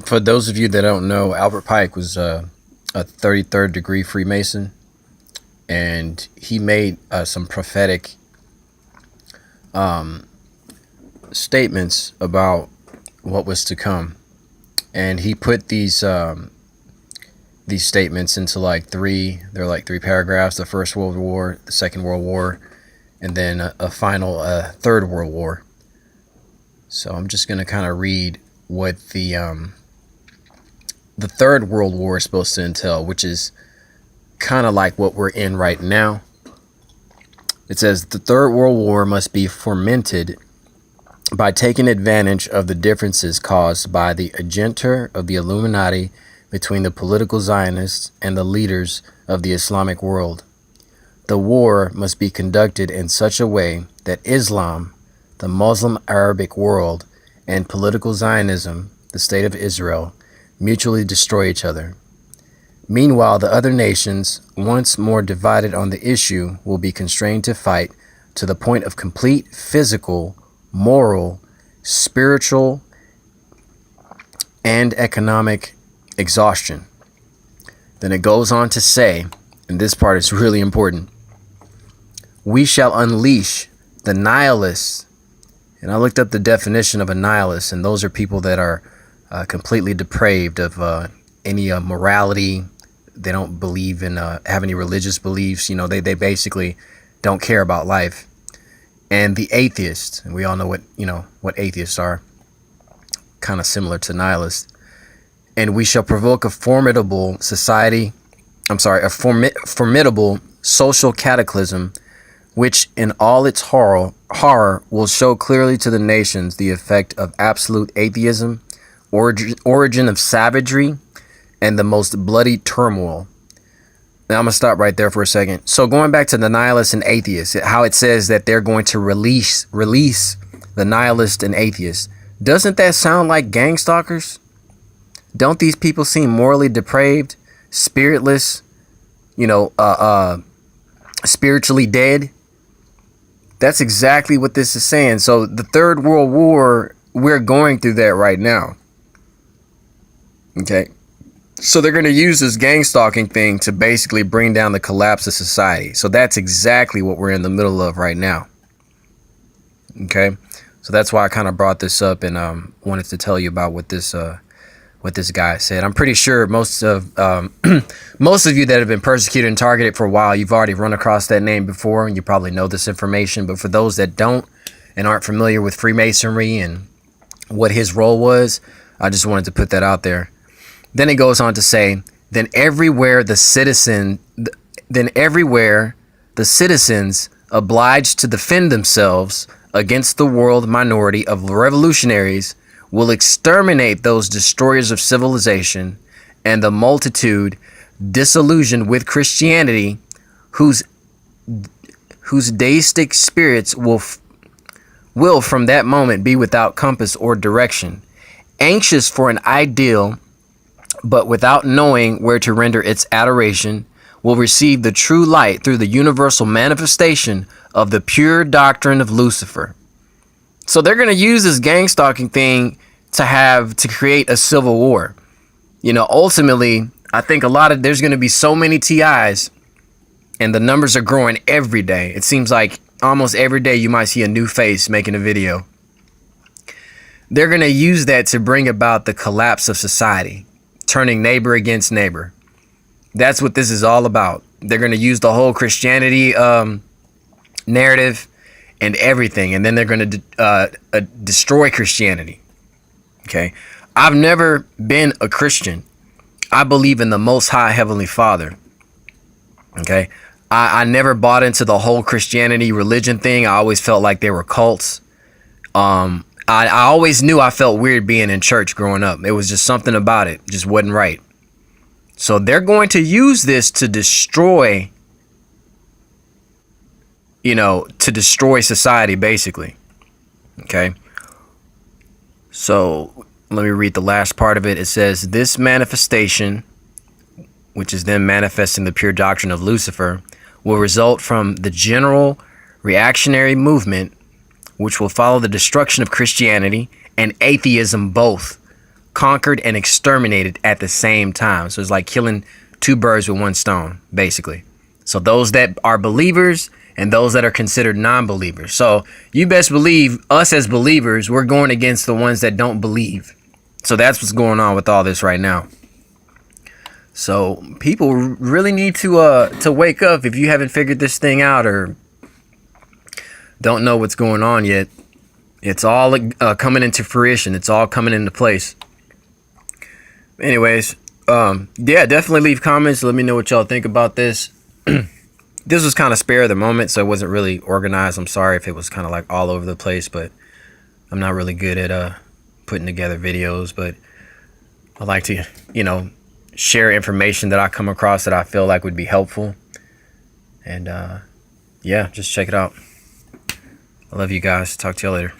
For those of you that don't know, Albert Pike was a 33rd degree Freemason, and he made some prophetic statements about what was to come. And he put these statements into they're like three paragraphs: the First World War, the Second World War, and then a final Third World War. So I'm just gonna kind of read what the Third World War is supposed to entail, which is kind of like what we're in right now. It says the Third World War must be fomented by taking advantage of the differences caused by the agenda of the Illuminati between the political Zionists and the leaders of the Islamic world. The war must be conducted in such a way that Islam, the Muslim Arabic world, and political Zionism, the state of Israel, mutually destroy each other. Meanwhile, the other nations, once more divided on the issue, will be constrained to fight to the point of complete physical, moral, spiritual, and economic exhaustion. Then it goes on to say, and this part is really important, we shall unleash the nihilists. And I looked up the definition of a nihilist, and those are people that are completely depraved of any morality. They don't believe in have any religious beliefs. You know, they basically don't care about life. And the atheists, and we all know what atheists are, kind of similar to nihilists. And we shall provoke a formidable formidable social cataclysm, which in all its horror will show clearly to the nations the effect of absolute atheism, origin of savagery, and the most bloody turmoil. Now I'm going to stop right there for a second. So going back to the nihilists and atheists, how it says that they're going to release the nihilists and atheists. Doesn't that sound like gang stalkers? Don't these people seem morally depraved, spiritless, spiritually dead? That's exactly what this is saying. So the Third World War, we're going through that right now. Okay. So they're going to use this gang stalking thing to basically bring down the collapse of society. So that's exactly what we're in the middle of right now. Okay. So that's why I kind of brought this up and wanted to tell you about what this guy said. I'm pretty sure most of you that have been persecuted and targeted for a while, you've already run across that name before, and you probably know this information. But for those that don't and aren't familiar with Freemasonry and what his role was, I just wanted to put that out there. Then it goes on to say, then everywhere the citizens obliged to defend themselves against the world minority of revolutionaries will exterminate those destroyers of civilization and the multitude disillusioned with Christianity, whose deistic spirits will from that moment be without compass or direction, anxious for an ideal, but without knowing where to render its adoration, will receive the true light through the universal manifestation of the pure doctrine of Lucifer. So they're going to use this gang stalking thing to create a civil war. Ultimately, I think there's going to be so many TIs, and the numbers are growing every day. It seems like almost every day you might see a new face making a video. They're going to use that to bring about the collapse of society, turning neighbor against neighbor. That's what this is all about. They're going to use the whole Christianity narrative and everything, and then they're going to destroy Christianity. Okay, I've never been a Christian. I believe in the Most High Heavenly Father. Okay, I never bought into the whole Christianity religion thing. I always felt like they were cults. I always knew I felt weird being in church growing up. It was just something about it. Just wasn't right. So they're going to use this to destroy, society, basically. Okay. So let me read the last part of it. It says, this manifestation, which is then manifesting the pure doctrine of Lucifer, will result from the general reactionary movement, which will follow the destruction of Christianity and atheism both, conquered, and exterminated at the same time. So it's like killing two birds with one stone, basically. So those that are believers and those that are considered non-believers. So you best believe us as believers, we're going against the ones that don't believe. So that's what's going on with all this right now. So people really need to wake up. If you haven't figured this thing out or don't know what's going on yet, it's all coming into fruition. It's all coming into place. Anyways, yeah, definitely leave comments. Let me know what y'all think about this. This was kind of spare of the moment, so it wasn't really organized. I'm sorry if it was kind of like all over the place, but I'm not really good at putting together videos. But I like to, share information that I come across that I feel like would be helpful. And yeah, just check it out. I love you guys. Talk to you later.